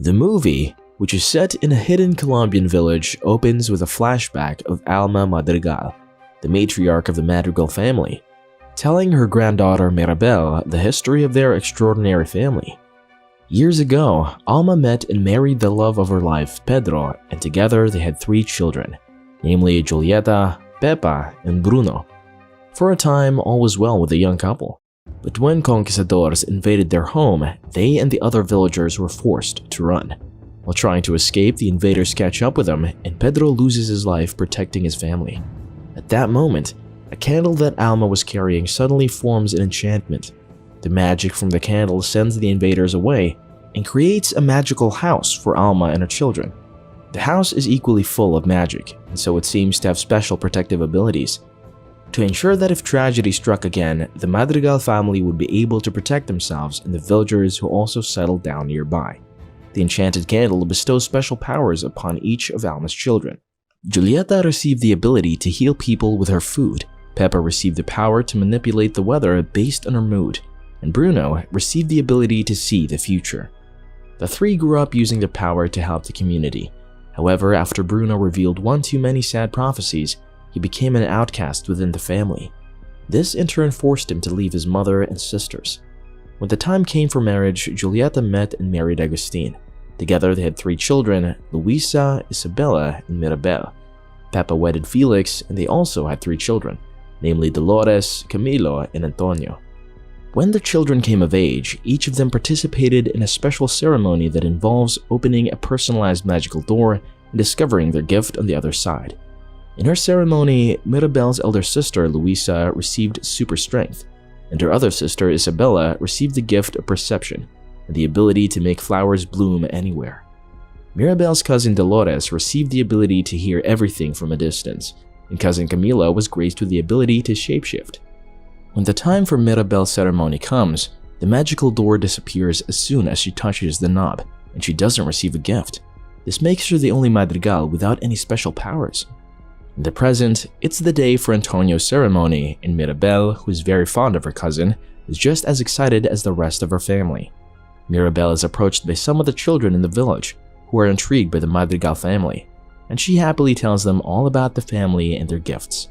The movie, which is set in a hidden Colombian village, opens with a flashback of Alma Madrigal, the matriarch of the Madrigal family, telling her granddaughter Mirabel the history of their extraordinary family. Years ago, Alma met and married the love of her life, Pedro, and together they had 3 children, namely Julieta, Pepa, and Bruno. For a time, all was well with the young couple, but when conquistadors invaded their home, they and the other villagers were forced to run. While trying to escape, the invaders catch up with them, and Pedro loses his life protecting his family. At that moment, a candle that Alma was carrying suddenly forms an enchantment. The magic from the candle sends the invaders away and creates a magical house for Alma and her children. The house is equally full of magic, and so it seems to have special protective abilities. To ensure that if tragedy struck again, the Madrigal family would be able to protect themselves and the villagers who also settled down nearby. The enchanted candle bestows special powers upon each of Alma's children. Julieta received the ability to heal people with her food, Pepa received the power to manipulate the weather based on her mood, and Bruno received the ability to see the future. The 3 grew up using their power to help the community. However, after Bruno revealed one too many sad prophecies, he became an outcast within the family. This in turn forced him to leave his mother and sisters. When the time came for marriage, Julieta met and married Agustin. Together they had 3 children, Luisa, Isabella, and Mirabel. Pepa wedded Felix, and they also had 3 children, namely Dolores, Camilo, and Antonio. When the children came of age, each of them participated in a special ceremony that involves opening a personalized magical door and discovering their gift on the other side. In her ceremony, Mirabel's elder sister Luisa received super strength, and her other sister Isabella received the gift of perception and the ability to make flowers bloom anywhere. Mirabel's cousin Dolores received the ability to hear everything from a distance, and cousin Camila was graced with the ability to shapeshift. When the time for Mirabel's ceremony comes, the magical door disappears as soon as she touches the knob, and she doesn't receive a gift. This makes her the only Madrigal without any special powers. In the present, it's the day for Antonio's ceremony, and Mirabel, who is very fond of her cousin, is just as excited as the rest of her family. Mirabel is approached by some of the children in the village, who are intrigued by the Madrigal family, and she happily tells them all about the family and their gifts.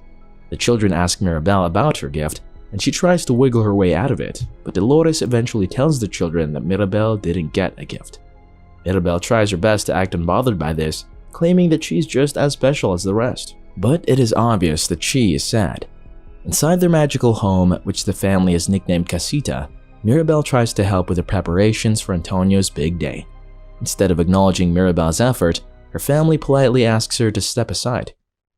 The children ask Mirabel about her gift, and she tries to wiggle her way out of it, but Dolores eventually tells the children that Mirabel didn't get a gift. Mirabel tries her best to act unbothered by this, claiming that she's just as special as the rest. But it is obvious that she is sad. Inside their magical home, which the family has nicknamed Casita, Mirabel tries to help with the preparations for Antonio's big day. Instead of acknowledging Mirabel's effort, her family politely asks her to step aside.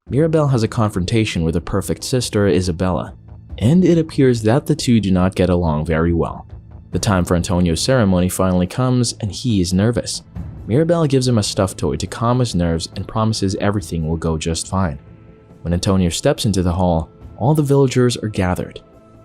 Mirabel has a confrontation with her perfect sister, Isabella, and it appears that the two do not get along very well. The time for Antonio's ceremony finally comes, and he is nervous. Mirabel gives him a stuffed toy to calm his nerves and promises everything will go just fine. When Antonio steps into the hall, all the villagers are gathered.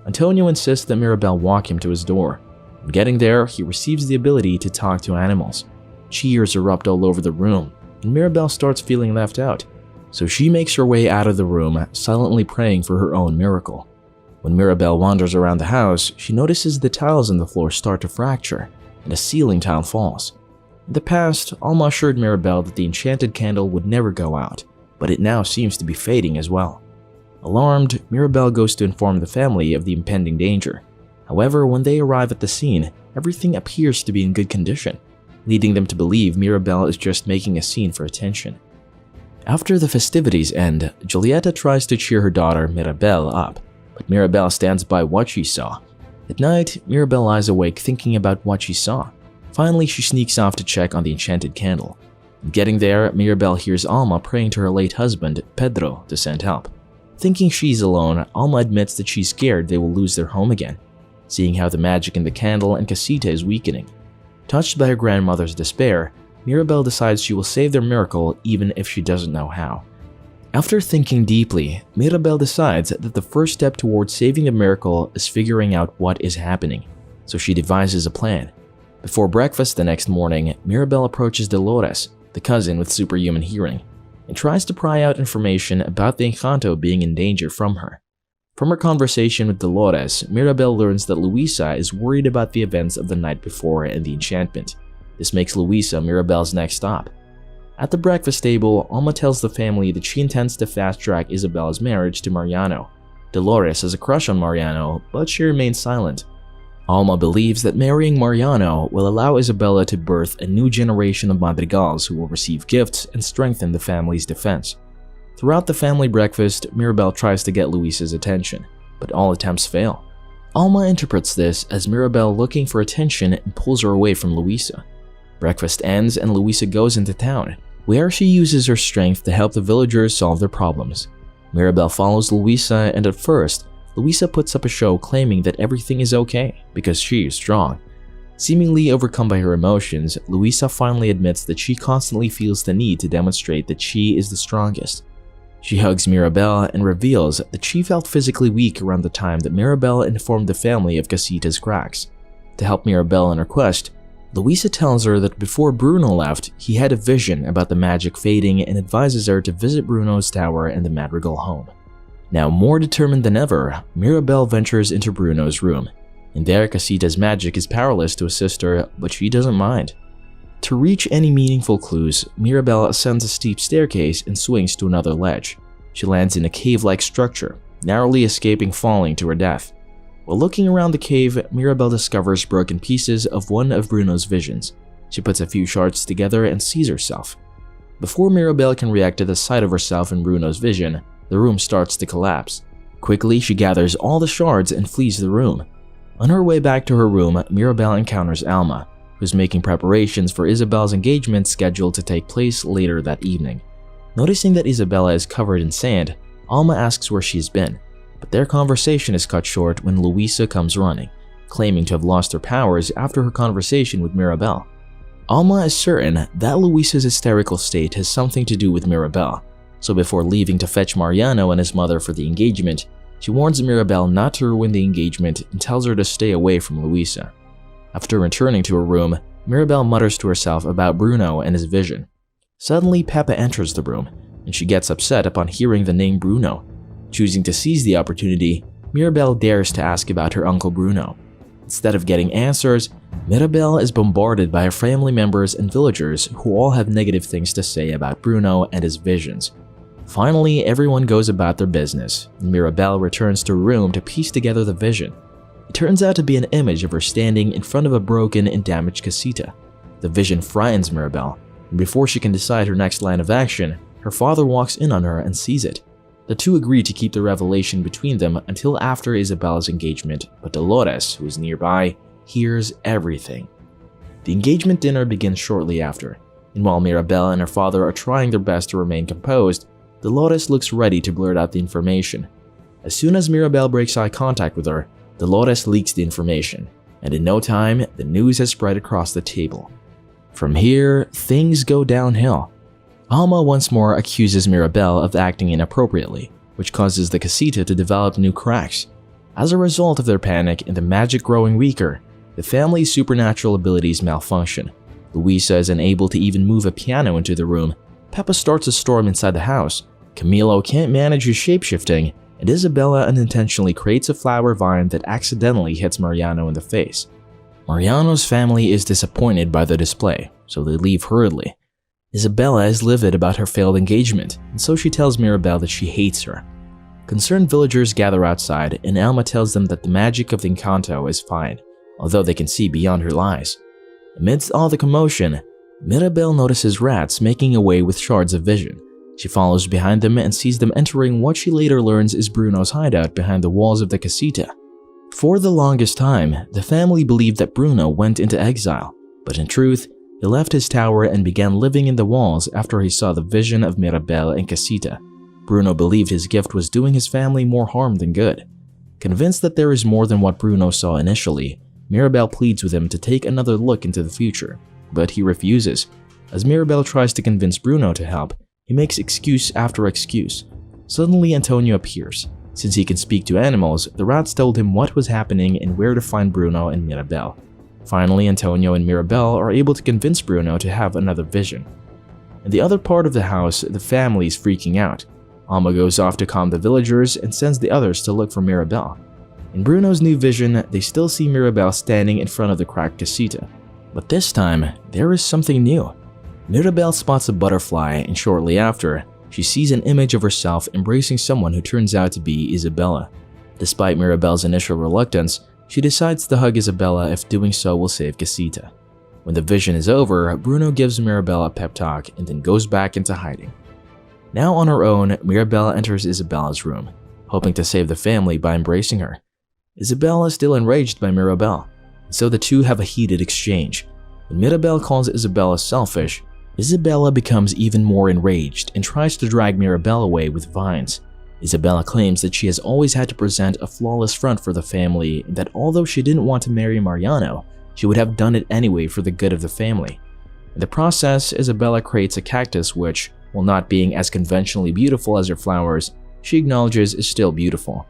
Antonio insists that Mirabel walk him to his door. On getting there, he receives the ability to talk to animals. Cheers erupt all over the room, and Mirabel starts feeling left out, so she makes her way out of the room, silently praying for her own miracle. When Mirabel wanders around the house, she notices the tiles on the floor start to fracture, and a ceiling tile falls. In the past, Alma assured Mirabel that the enchanted candle would never go out, but it now seems to be fading as well. Alarmed, Mirabel goes to inform the family of the impending danger. However, when they arrive at the scene, everything appears to be in good condition, leading them to believe Mirabel is just making a scene for attention. After the festivities end, Julieta tries to cheer her daughter Mirabel up, but Mirabel stands by what she saw. At night, Mirabel lies awake thinking about what she saw. Finally, she sneaks off to check on the enchanted candle. Getting there, Mirabel hears Alma praying to her late husband, Pedro, to send help. Thinking she's alone, Alma admits that she's scared they will lose their home again, seeing how the magic in the candle and Casita is weakening. Touched by her grandmother's despair, Mirabel decides she will save their miracle even if she doesn't know how. After thinking deeply, Mirabel decides that the first step towards saving the miracle is figuring out what is happening, so she devises a plan. Before breakfast the next morning, Mirabel approaches Dolores, the cousin with superhuman hearing, and tries to pry out information about the Encanto being in danger from her. From her conversation with Dolores, Mirabel learns that Luisa is worried about the events of the night before and the enchantment. This makes Luisa Mirabel's next stop. At the breakfast table, Alma tells the family that she intends to fast-track Isabella's marriage to Mariano. Dolores has a crush on Mariano, but she remains silent. Alma believes that marrying Mariano will allow Isabella to birth a new generation of Madrigals who will receive gifts and strengthen the family's defense. Throughout the family breakfast, Mirabel tries to get Luisa's attention, but all attempts fail. Alma interprets this as Mirabel looking for attention and pulls her away from Luisa. Breakfast ends and Luisa goes into town, where she uses her strength to help the villagers solve their problems. Mirabel follows Luisa, and at first, Luisa puts up a show claiming that everything is okay because she is strong. Seemingly overcome by her emotions, Luisa finally admits that she constantly feels the need to demonstrate that she is the strongest. She hugs Mirabel and reveals that she felt physically weak around the time that Mirabel informed the family of Casita's cracks. To help Mirabel in her quest, Luisa tells her that before Bruno left, he had a vision about the magic fading and advises her to visit Bruno's tower and the Madrigal home. Now more determined than ever, Mirabel ventures into Bruno's room. In there, Casita's magic is powerless to assist her, but she doesn't mind. To reach any meaningful clues, Mirabel ascends a steep staircase and swings to another ledge. She lands in a cave-like structure, narrowly escaping falling to her death. While looking around the cave, Mirabel discovers broken pieces of one of Bruno's visions. She puts a few shards together and sees herself. Before Mirabel can react to the sight of herself in Bruno's vision, the room starts to collapse. Quickly, she gathers all the shards and flees the room. On her way back to her room, Mirabel encounters Alma, who's making preparations for Isabel's engagement scheduled to take place later that evening. Noticing that Isabella is covered in sand, Alma asks where she's been, but their conversation is cut short when Luisa comes running, claiming to have lost her powers after her conversation with Mirabel. Alma is certain that Luisa's hysterical state has something to do with Mirabel, so before leaving to fetch Mariano and his mother for the engagement, she warns Mirabel not to ruin the engagement and tells her to stay away from Luisa. After returning to her room, Mirabel mutters to herself about Bruno and his vision. Suddenly, Peppa enters the room, and she gets upset upon hearing the name Bruno. Choosing to seize the opportunity, Mirabel dares to ask about her uncle Bruno. Instead of getting answers, Mirabel is bombarded by her family members and villagers who all have negative things to say about Bruno and his visions. Finally, everyone goes about their business, and Mirabel returns to her room to piece together the vision. It turns out to be an image of her standing in front of a broken and damaged casita. The vision frightens Mirabel, and before she can decide her next line of action, her father walks in on her and sees it. The two agree to keep the revelation between them until after Isabella's engagement, but Dolores, who is nearby, hears everything. The engagement dinner begins shortly after, and while Mirabel and her father are trying their best to remain composed, Dolores looks ready to blurt out the information. As soon as Mirabel breaks eye contact with her, Dolores leaks the information, and in no time, the news has spread across the table. From here, things go downhill. Alma once more accuses Mirabel of acting inappropriately, which causes the casita to develop new cracks. As a result of their panic and the magic growing weaker, the family's supernatural abilities malfunction. Luisa is unable to even move a piano into the room. Peppa starts a storm inside the house. Camilo can't manage his shapeshifting, and Isabella unintentionally creates a flower vine that accidentally hits Mariano in the face. Mariano's family is disappointed by the display, so they leave hurriedly. Isabella is livid about her failed engagement, and so she tells Mirabel that she hates her. Concerned villagers gather outside, and Alma tells them that the magic of the Encanto is fine, although they can see beyond her lies. Amidst all the commotion, Mirabel notices rats making away with shards of vision. She follows behind them and sees them entering what she later learns is Bruno's hideout behind the walls of the casita. For the longest time, the family believed that Bruno went into exile, but in truth, he left his tower and began living in the walls after he saw the vision of Mirabel and Casita. Bruno believed his gift was doing his family more harm than good. Convinced that there is more than what Bruno saw initially, Mirabel pleads with him to take another look into the future, but he refuses. As Mirabel tries to convince Bruno to help, he makes excuse after excuse. Suddenly, Antonio appears. Since he can speak to animals, the rats told him what was happening and where to find Bruno and Mirabel. Finally, Antonio and Mirabel are able to convince Bruno to have another vision. In the other part of the house, the family is freaking out. Alma goes off to calm the villagers and sends the others to look for Mirabel. In Bruno's new vision, they still see Mirabel standing in front of the cracked casita. But this time, there is something new. Mirabel spots a butterfly, and shortly after, she sees an image of herself embracing someone who turns out to be Isabella. Despite Mirabel's initial reluctance, she decides to hug Isabella if doing so will save Casita. When the vision is over, Bruno gives Mirabel a pep talk and then goes back into hiding. Now on her own, Mirabel enters Isabella's room, hoping to save the family by embracing her. Isabella is still enraged by Mirabel, and so the two have a heated exchange. When Mirabel calls Isabella selfish, Isabella becomes even more enraged and tries to drag Mirabel away with vines. Isabella claims that she has always had to present a flawless front for the family and that although she didn't want to marry Mariano, she would have done it anyway for the good of the family. In the process, Isabella creates a cactus which, while not being as conventionally beautiful as her flowers, she acknowledges is still beautiful.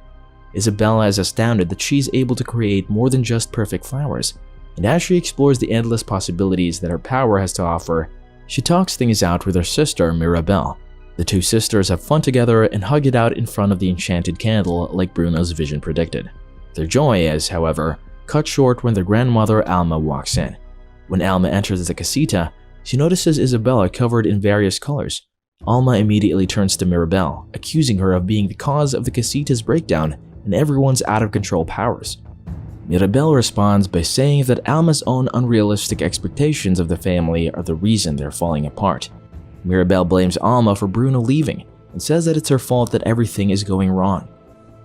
Isabella is astounded that she's able to create more than just perfect flowers, and as she explores the endless possibilities that her power has to offer, she talks things out with her sister Mirabel. The two sisters have fun together and hug it out in front of the enchanted candle like Bruno's vision predicted. Their joy is, however, cut short when their grandmother Alma walks in. When Alma enters the casita, she notices Isabella covered in various colors. Alma immediately turns to Mirabel, accusing her of being the cause of the casita's breakdown and everyone's out-of-control powers. Mirabel responds by saying that Alma's own unrealistic expectations of the family are the reason they're falling apart. Mirabel blames Alma for Bruno leaving and says that it's her fault that everything is going wrong.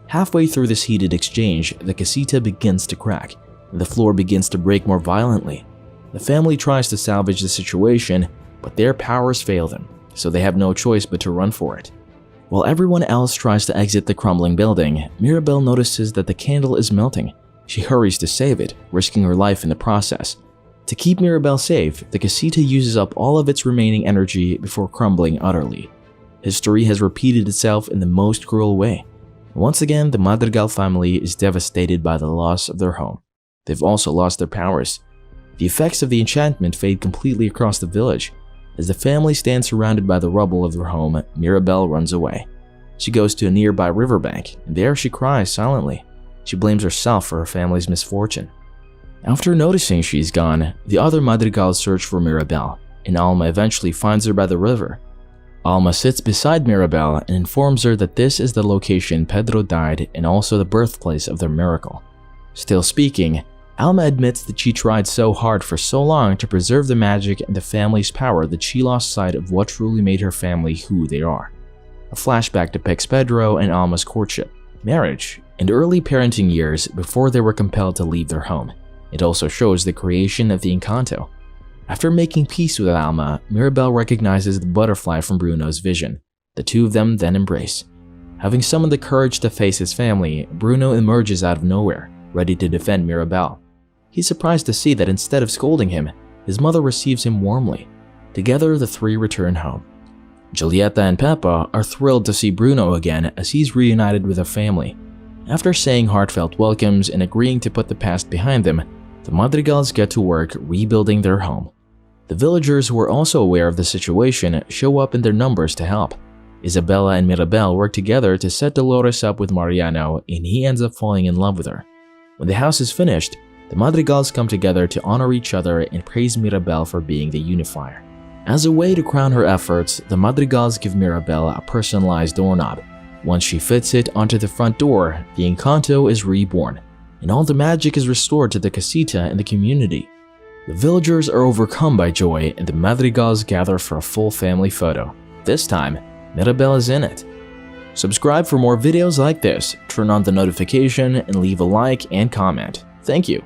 Halfway through this heated exchange, the casita begins to crack, and the floor begins to break more violently. The family tries to salvage the situation, but their powers fail them, so they have no choice but to run for it. While everyone else tries to exit the crumbling building, Mirabel notices that the candle is melting. She hurries to save it, risking her life in the process. To keep Mirabel safe, the casita uses up all of its remaining energy before crumbling utterly. History has repeated itself in the most cruel way. Once again, the Madrigal family is devastated by the loss of their home. They've also lost their powers. The effects of the enchantment fade completely across the village. As the family stands surrounded by the rubble of their home, Mirabel runs away. She goes to a nearby riverbank, and there she cries silently. She blames herself for her family's misfortune. After noticing she's gone, the other Madrigals search for Mirabel, and Alma eventually finds her by the river. Alma sits beside Mirabel and informs her that this is the location Pedro died and also the birthplace of their miracle. Still speaking, Alma admits that she tried so hard for so long to preserve the magic and the family's power that she lost sight of what truly made her family who they are. A flashback depicts Pedro and Alma's courtship, marriage, and early parenting years before they were compelled to leave their home. It also shows the creation of the Encanto. After making peace with Alma, Mirabel recognizes the butterfly from Bruno's vision. The two of them then embrace. Having summoned the courage to face his family, Bruno emerges out of nowhere, ready to defend Mirabel. He's surprised to see that instead of scolding him, his mother receives him warmly. Together, the three return home. Julieta and Peppa are thrilled to see Bruno again as he's reunited with their family. After saying heartfelt welcomes and agreeing to put the past behind them, the Madrigals get to work rebuilding their home. The villagers who are also aware of the situation show up in their numbers to help. Isabella and Mirabel work together to set Dolores up with Mariano, and he ends up falling in love with her. When the house is finished, the Madrigals come together to honor each other and praise Mirabel for being the unifier. As a way to crown her efforts, the Madrigals give Mirabel a personalized doorknob. Once she fits it onto the front door, the Encanto is reborn, and all the magic is restored to the casita and the community. The villagers are overcome by joy, and the Madrigals gather for a full family photo. This time, Mirabel is in it. Subscribe for more videos like this, turn on the notification, and leave a like and comment. Thank you.